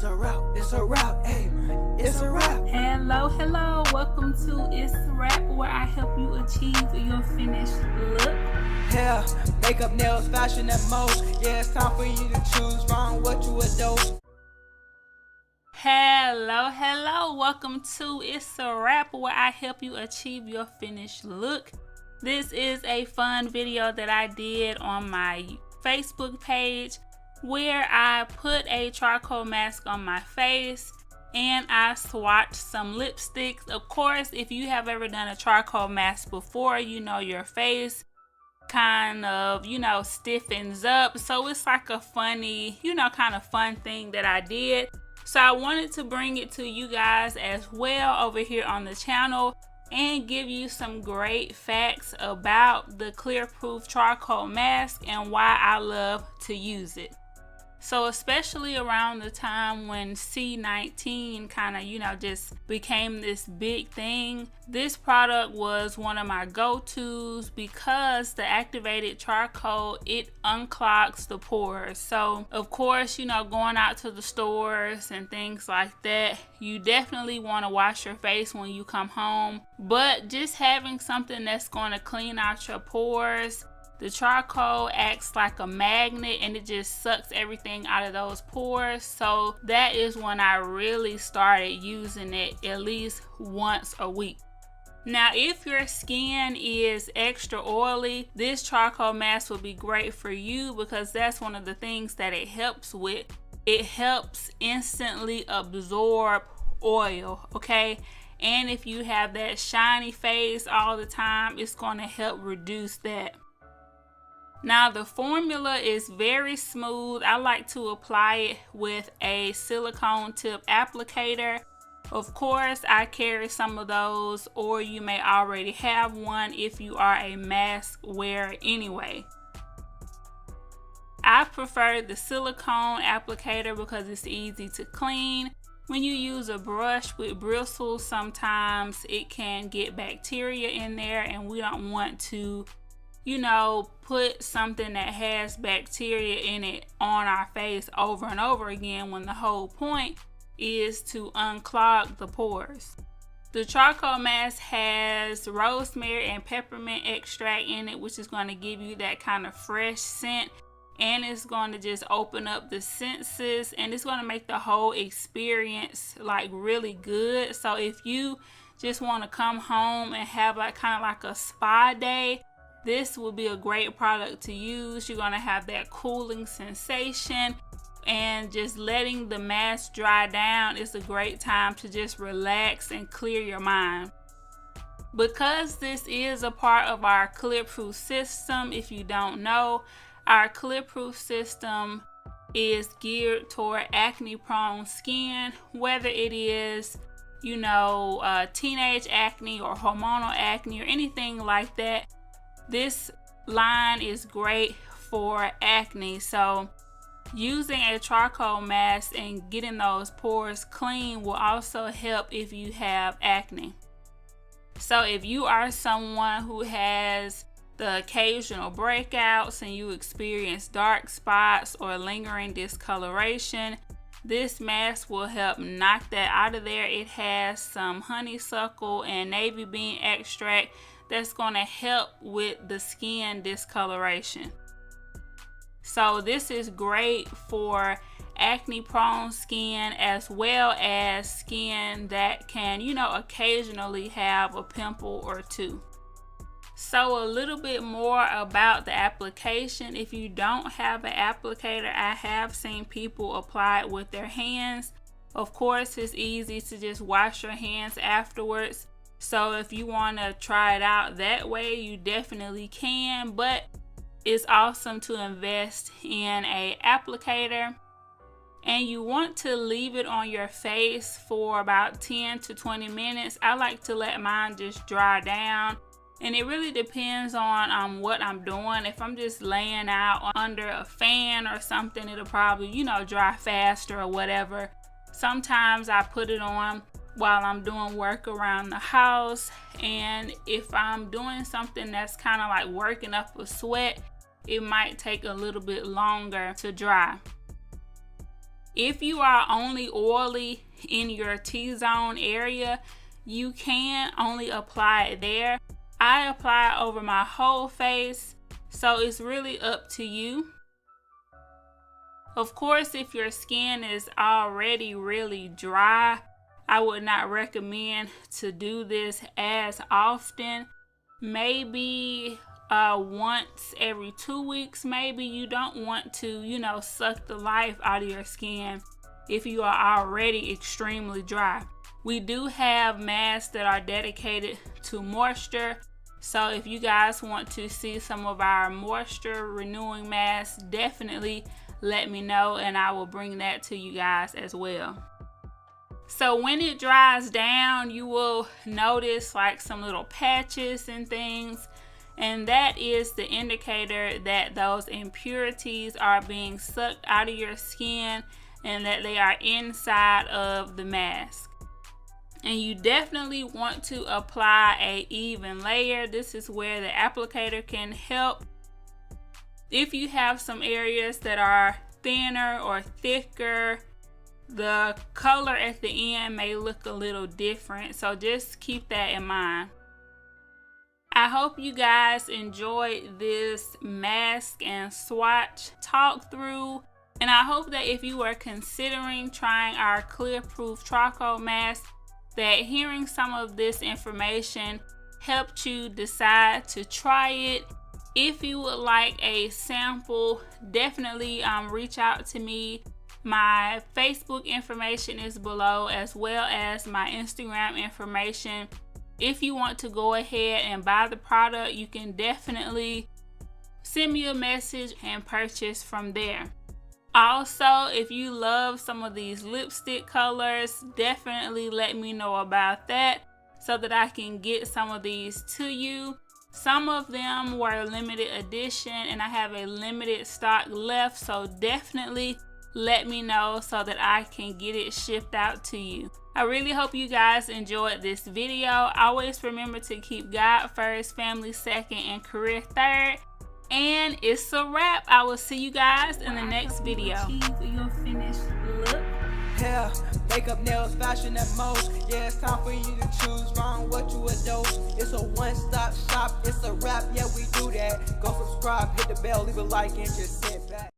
It's a wrap, hey, it's a wrap. Hello, welcome to Itz Sirap, where I help you achieve your finished look. Hair, makeup, nails, fashion, and most. Yeah, it's time for you to choose wrong what you adore. Hello, welcome to Itz Sirap, where I help you achieve your finished look. This is a fun video that I did on my Facebook page where I put a charcoal mask on my face and I swatched some lipsticks. Of course, if you have ever done a charcoal mask before, you know your face kind of, stiffens up. So it's like a funny, kind of fun thing that I did. So I wanted to bring it to you guys as well over here on the channel and give you some great facts about the clear proof charcoal mask and why I love to use it. So especially around the time when C19 kind of, just became this big thing, this product was one of my go-tos because the activated charcoal, it unclogs the pores. So of course, going out to the stores and things like that, you definitely want to wash your face when you come home. But just having something that's going to clean out your pores, the charcoal acts like a magnet and it just sucks everything out of those pores. So that is when I really started using it at least once a week. Now, if your skin is extra oily, this charcoal mask will be great for you because that's one of the things that it helps with. It helps instantly absorb oil, okay? And if you have that shiny face all the time, it's going to help reduce that. Now the formula is very smooth. I like to apply it with a silicone tip applicator. Of course, I carry some of those, or you may already have one if you are a mask wearer anyway. I prefer the silicone applicator because it's easy to clean. When you use a brush with bristles, sometimes it can get bacteria in there and we don't want to put something that has bacteria in it on our face over and over again when the whole point is to unclog the pores. The charcoal mask has rosemary and peppermint extract in it, which is going to give you that kind of fresh scent, and it's going to just open up the senses and it's going to make the whole experience like really good. So if you just want to come home and have kind of like a spa day, this will be a great product to use. You're going to have that cooling sensation, and just letting the mask dry down is a great time to just relax and clear your mind. Because this is a part of our clear proof system, if you don't know, our clear proof system is geared toward acne prone skin, whether it is teenage acne or hormonal acne or anything like that. This line is great for acne. So using a charcoal mask and getting those pores clean will also help if you have acne. So if you are someone who has the occasional breakouts and you experience dark spots or lingering discoloration, this mask will help knock that out of there. It has some honeysuckle and navy bean extract that's going to help with the skin discoloration. So this is great for acne prone skin as well as skin that can, occasionally have a pimple or two. So a little bit more about the application. If you don't have an applicator, I have seen people apply it with their hands. Of course, it's easy to just wash your hands afterwards. So if you want to try it out that way, you definitely can, but it's awesome to invest in an applicator. And you want to leave it on your face for about 10 to 20 minutes. I like to let mine just dry down. And it really depends on what I'm doing. If I'm just laying out under a fan or something, it'll probably, dry faster or whatever. Sometimes I put it on while I'm doing work around the house, and if I'm doing something that's kind of like working up a sweat, it might take a little bit longer to dry. If you are only oily in your T-zone area, you can only apply it there. I apply it over my whole face, so it's really up to you. Of course, if your skin is already really dry, I would not recommend to do this as often. Maybe once every 2 weeks, maybe. You don't want to, suck the life out of your skin if you are already extremely dry. We do have masks that are dedicated to moisture. So if you guys want to see some of our moisture renewing masks, definitely let me know and I will bring that to you guys as well. So when it dries down, you will notice like some little patches and things, and that is the indicator that those impurities are being sucked out of your skin and that they are inside of the mask. And you definitely want to apply an even layer. This is where the applicator can help. If you have some areas that are thinner or thicker, the color at the end may look a little different, so just keep that in mind. I hope you guys enjoyed this mask and swatch talk through, and I hope that if you are considering trying our clear proof charcoal mask, that hearing some of this information helped you decide to try it. If you would like a sample, definitely reach out to me. My Facebook information is below, as well as my Instagram information. If you want to go ahead and buy the product, you can definitely send me a message and purchase from there. Also, if you love some of these lipstick colors, definitely let me know about that so that I can get some of these to you. Some of them were limited edition and I have a limited stock left, so definitely let me know so that I can get it shipped out to you. I really hope you guys enjoyed this video. Always remember to keep God first, family second, and career third. And it's a wrap. I will see you guys in the next video. Achieve your finished look. Hair, makeup, nails, fashion at most. Yeah, it's time for you to choose wrong what you adore. It's a one-stop shop, it's a wrap, yeah, we do that. Go subscribe, hit the bell, leave a like, and just send